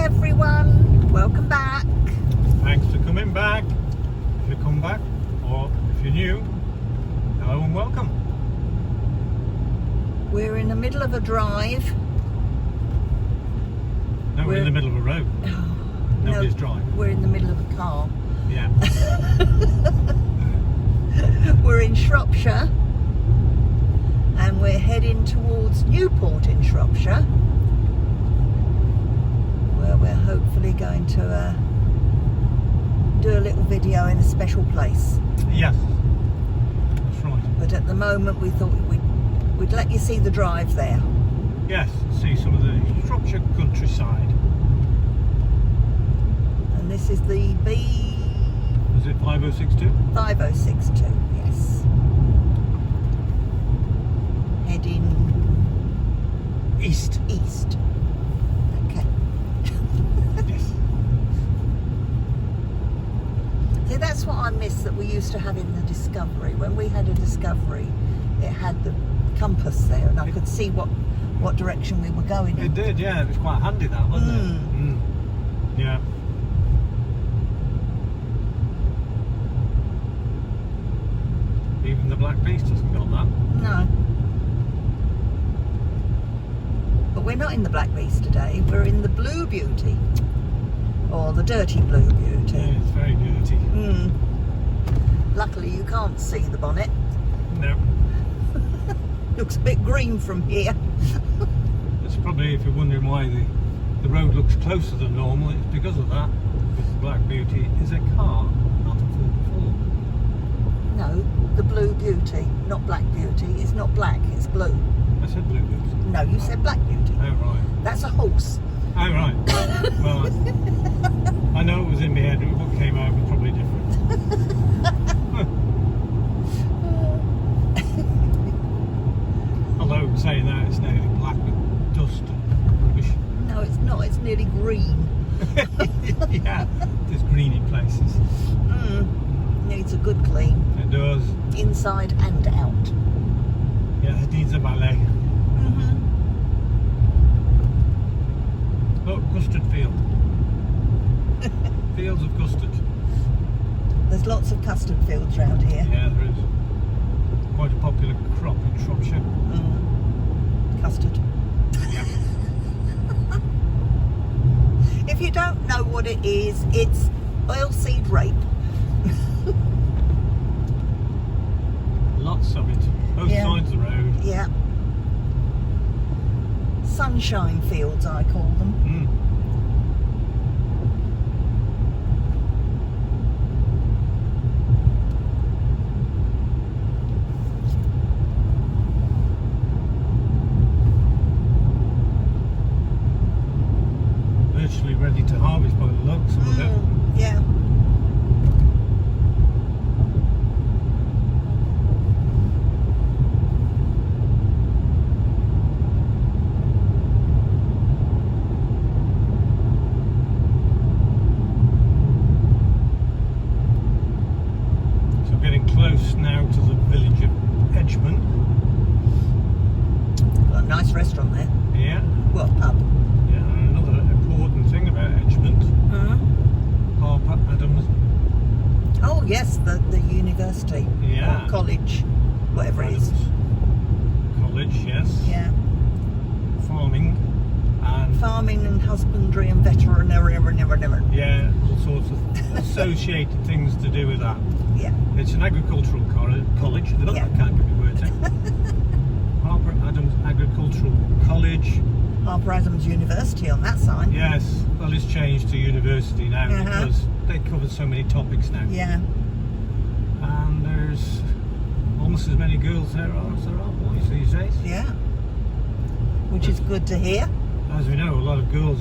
everyone, welcome back. Thanks for coming back. If you come back, or if you're new, hello and welcome. We're in the middle of a drive. No, we're in the middle of a road. Nobody's driving. We're in the middle of a car. Yeah. We're in Shropshire and we're heading towards Newport in Shropshire, where we're hopefully going to do a little video in a special place. Yes, that's right. But at the moment we thought we'd let you see the drive there. Yes, see some of the Shropshire countryside. And this is the B... Is it 5062? 5062, yes. Heading... East. East. Okay. Yes. See, that's what I miss that we used to have in the Discovery. When we had a Discovery, it had the compass there and I could see what direction we were going in. It did, yeah. It was quite handy, that, wasn't it? Yeah. Even the Black Beast hasn't got that. No. But we're not in the Black Beast today. We're in the Blue Beauty. Or the Dirty Blue Beauty. Yeah, it's very dirty. Luckily you can't see the bonnet. No. Looks a bit green from here. It's probably, if you're wondering why the road looks closer than normal, it's because of that. Because the Black Beauty is a car, not a 4x4. No, the Blue Beauty, not Black Beauty. It's not black, it's blue. I said Blue Beauty. No, you said Black Beauty. Oh, right. That's a horse. Oh, right. Well, I know it was in my head, but what came out was probably different. Although, saying that, it's nearly black with dust and rubbish. No, it's not. It's nearly green. Yeah, there's green in places. Needs a good clean. It does. Inside and out. Yeah, it needs a ballet. Look, custard field. Fields of custard. There's lots of custard fields around here. Yeah, there is. Quite a popular crop in Shropshire. Custard. Yeah. If you don't know what it is, it's oilseed rape. Lots of it. Both sides of the road. Yeah. Sunshine fields, I call them. Virtually ready to harvest by the looks of it. Yeah. So getting close now to the village of Edgmond. Got a nice restaurant there. Yeah. Well, pub. Yeah, and another important thing about Edgmond, Harper Adams. Oh yes, the university. Yeah. Or college, whatever it is. College, yes. Yeah. Farming And husbandry and veterinary. yeah, all sorts of associated things to do with that. Yeah. It's an agricultural college. I can't get my words out. Harper Adams Agricultural College. Harper Adams University on that sign. Yes, well, it's changed to university now because they cover so many topics now. Yeah. And there's almost as many girls there as there are boys these days. Yeah. Which is good to hear. As we know, a lot of girls,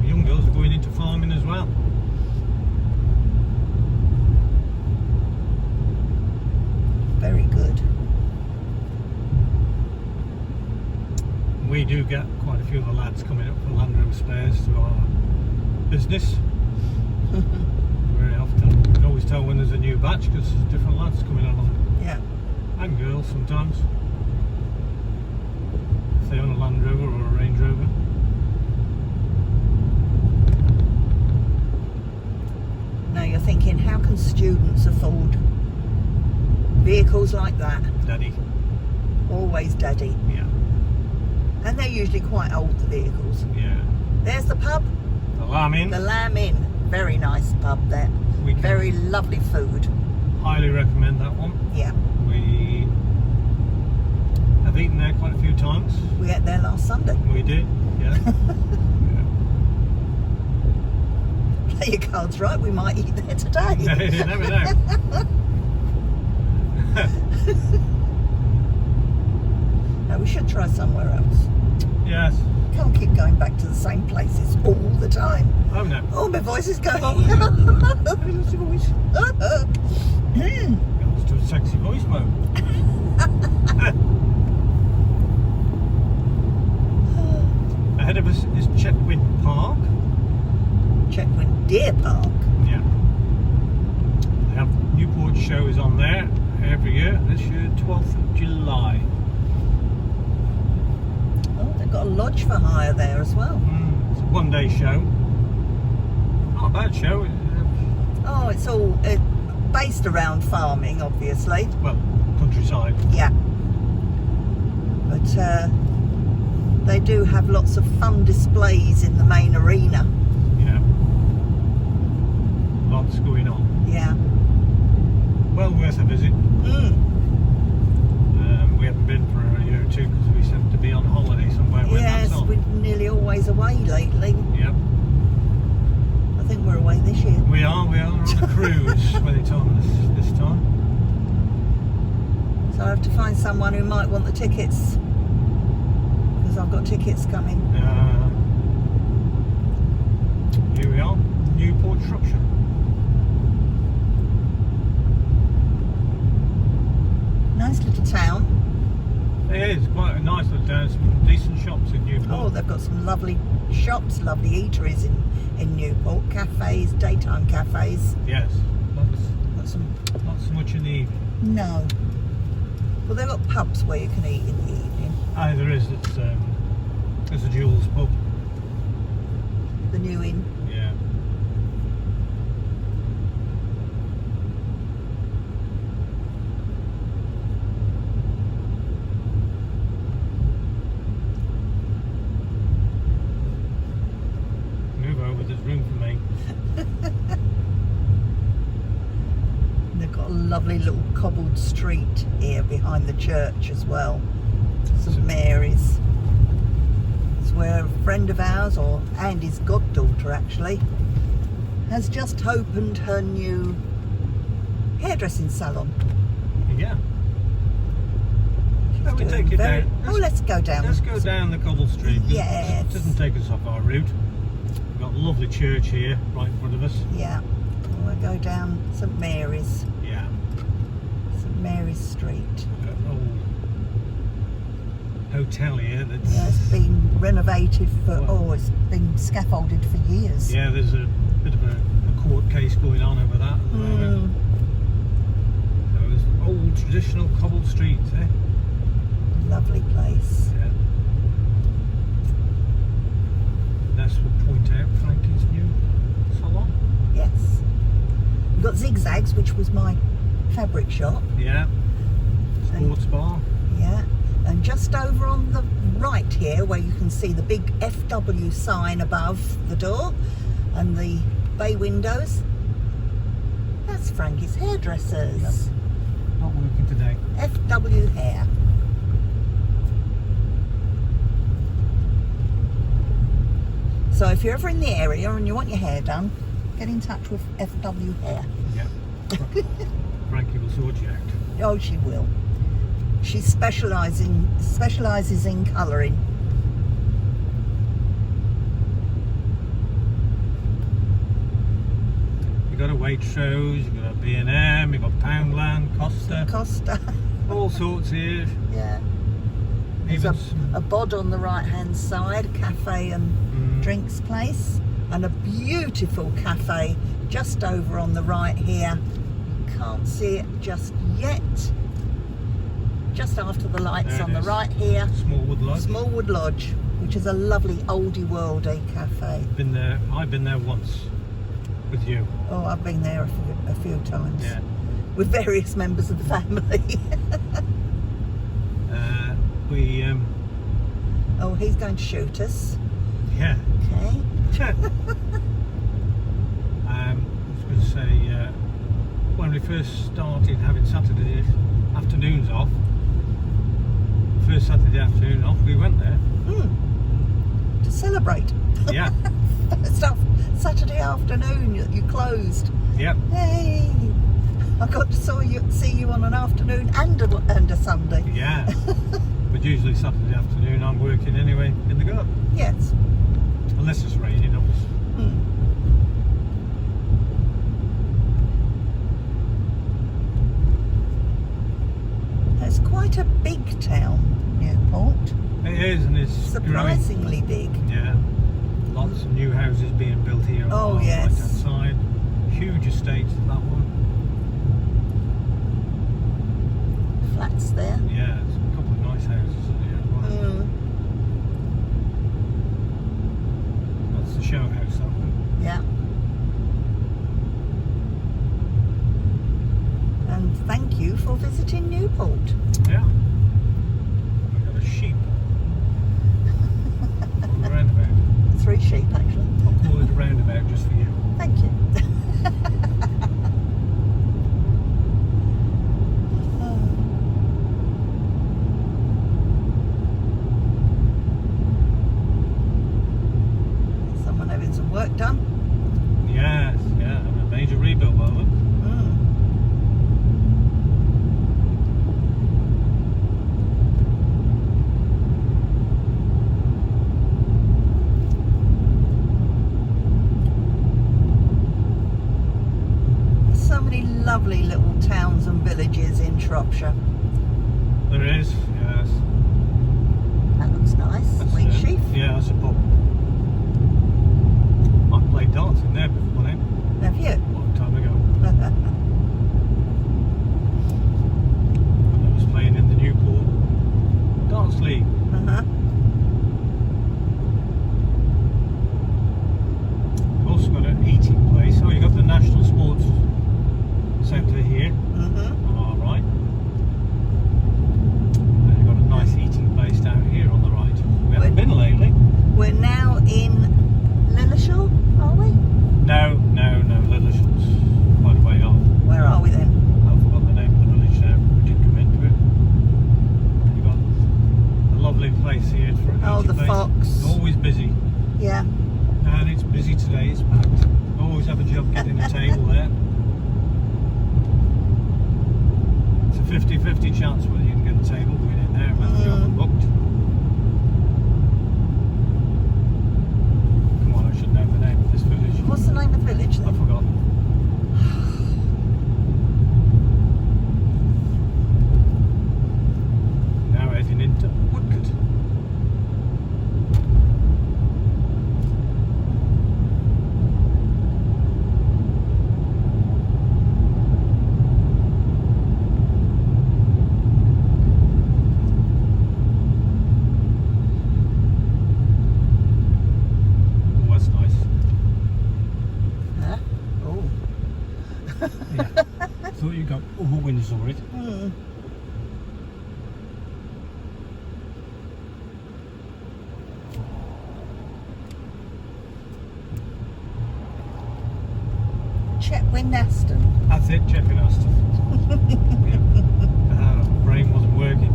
young girls, are going into farming as well. Very good. We do get quite a few of the lads coming up for Land Rover spares to our business. Very often. You can always tell when there's a new batch because there's different lads coming along. Yeah. And girls sometimes. If they own a Land Rover or a Range Rover. Now you're thinking, how can students afford vehicles like that? Daddy. Always daddy. Yeah. And they're usually quite old, the vehicles. Yeah. There's the pub. The Lamb Inn. The Lamb Inn. Very nice pub there. We can Very lovely food. highly recommend that one. Yeah. We have eaten there quite a few times. We ate there last Sunday. We did, yeah. Play your cards right, we might eat there today. You never know. No, we should try somewhere else. Yes. Can't keep going back to the same places all the time. Oh no. Oh, my voice is going. Oh, yeah. Hey, lost your voice. Goes to a sexy voice mode. Ahead of us is Chewynd Park. Chewynd Deer Park. Yeah. They have Newport show is on there every year. This year, 12th of July. Oh, they've got a lodge for hire there as well. It's a one-day show. Not a bad show. Oh, it's all based around farming, obviously. Well, countryside. Yeah. But they do have lots of fun displays in the main arena. Yeah. Lots going on. Yeah. Well worth a visit. We haven't been for a year or two because we seem to be on holiday somewhere when Yes, that's on. we're nearly always away lately. Yep. I think we're away this year. We are on a cruise when it's on this time. So I have to find someone who might want the tickets. Because I've got tickets coming. Here we are, Newport, Shropshire. Nice little town. It is quite a nice little town. Some decent shops in Newport. Oh, they've got some lovely shops, lovely eateries in Newport. Cafes, daytime cafes. Yes. Got some. Not so much in the evening. No. Well, they've got pubs where you can eat in the evening. Aye, there is. There's a Jules pub. The New Inn. Yeah. Move over, there's room for me. They've got a lovely little cobbled street here behind the church as well. St Mary's. It's where a friend of ours, or Andy's goddaughter actually, has just opened her new hairdressing salon. Yeah. She's Shall we doing take you very- down? Oh, let's go down. Let's go down the cobble street. Yes. It doesn't take us off our route. We've got a lovely church here right in front of us. Yeah. We'll go down St Mary's. Yeah. St Mary's Street. Old hotel here that's... Yeah, it's been renovated for, it's been scaffolded for years. Yeah, there's a bit of a court case going on over that at the moment. So it's old traditional cobble streets, eh? Lovely place. Yeah. This would point out Frankie's new salon. Yes. We've got Zigzags, which was my fabric shop. Yeah. Sports bar. Yeah. And just over on the right here, where you can see the big FW sign above the door and the bay windows, that's Frankie's Hairdressers. Yep. Not working today. FW Hair. So if you're ever in the area and you want your hair done, get in touch with FW Hair. Yeah. Frankie will sort you out. Oh, she will. She specialises in colouring. You've got a Waitrose, you've got a B&M, you've got Poundland, Costa, all sorts here. Yeah. There's a bod on the right hand side, cafe and drinks place, and a beautiful cafe just over on the right here. You can't see it just yet. Just after the lights on the right here. Smallwood Lodge. Smallwood Lodge, which is a lovely oldie worldy cafe. I've been there once. with you. Oh, I've been there a few times. Yeah. With various members of the family. Oh, he's going to shoot us. Yeah. Okay. I was going to say, when we first started having Saturday afternoons off, first Saturday afternoon off, we went there. To celebrate. Yeah. Stuff. Saturday afternoon, you closed. Yep. Hey, I got to see you on an afternoon and a Sunday. Yeah. But usually Saturday afternoon I'm working anyway in the garden. Yes. Unless it's raining, obviously. It's quite a big town, Newport. It is, and it's Surprisingly growing. big. Yeah. Lots of new houses being built here Oh, on the yes. right-hand side. Huge estates, that one. Flats there. Yeah, there's a couple of nice houses here as well. That's the show house, that one. Yeah. And thank you for visiting Newport. Yeah. We've got a sheep on the roundabout. 3 sheep, actually. I'll call it a roundabout just for you. Thank you. Someone having some work done. Yes, yeah, a major rebuild by the looks. So many lovely little towns and villages in Shropshire. There is, yes. That looks nice. That's Wheat it. sheaf. Yeah, that's a pub. I played darts in there before now, Have you? a long time ago. When I was playing in the Newport Darts League. We've also got an eating place. Oh, you got the National Sports Centre here on our right. And you've got a nice eating place down here on the right. We haven't been lately. We're now in Lilleshall, are we? No, Lilleshall's quite a way off. Where are we then? I've forgotten the name of the village now. We did come into it. You've got a lovely place here for an Oh, eating the place. Fox. Always busy. Yeah. And it's busy today, it's packed. Always have a job getting a table there. It's a 50-50 chance whether you can get a table going in there and have the job booked. Come on, I should know the name of this village. What's the name of the village I then? forgot. Now heading into Woodcote. Oh, that's nice. Huh? Oh. Yeah. Thought you got all windows over it. Chewynd Aston. That's it, Chewynd Aston. Yeah. Brain wasn't working.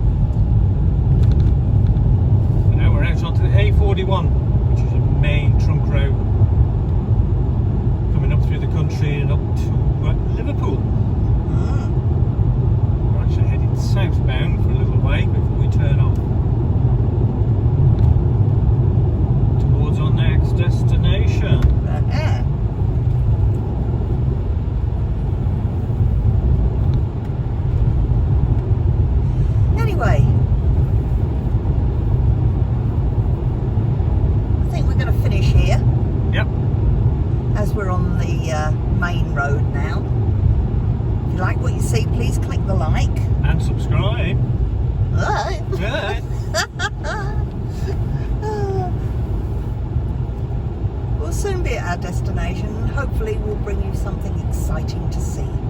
And now we're out onto the A41, which is a main trunk road coming up through the country and up to Liverpool. We're actually heading southbound for a little way before we turn off towards our next destination. our destination. Hopefully we'll bring you something exciting to see.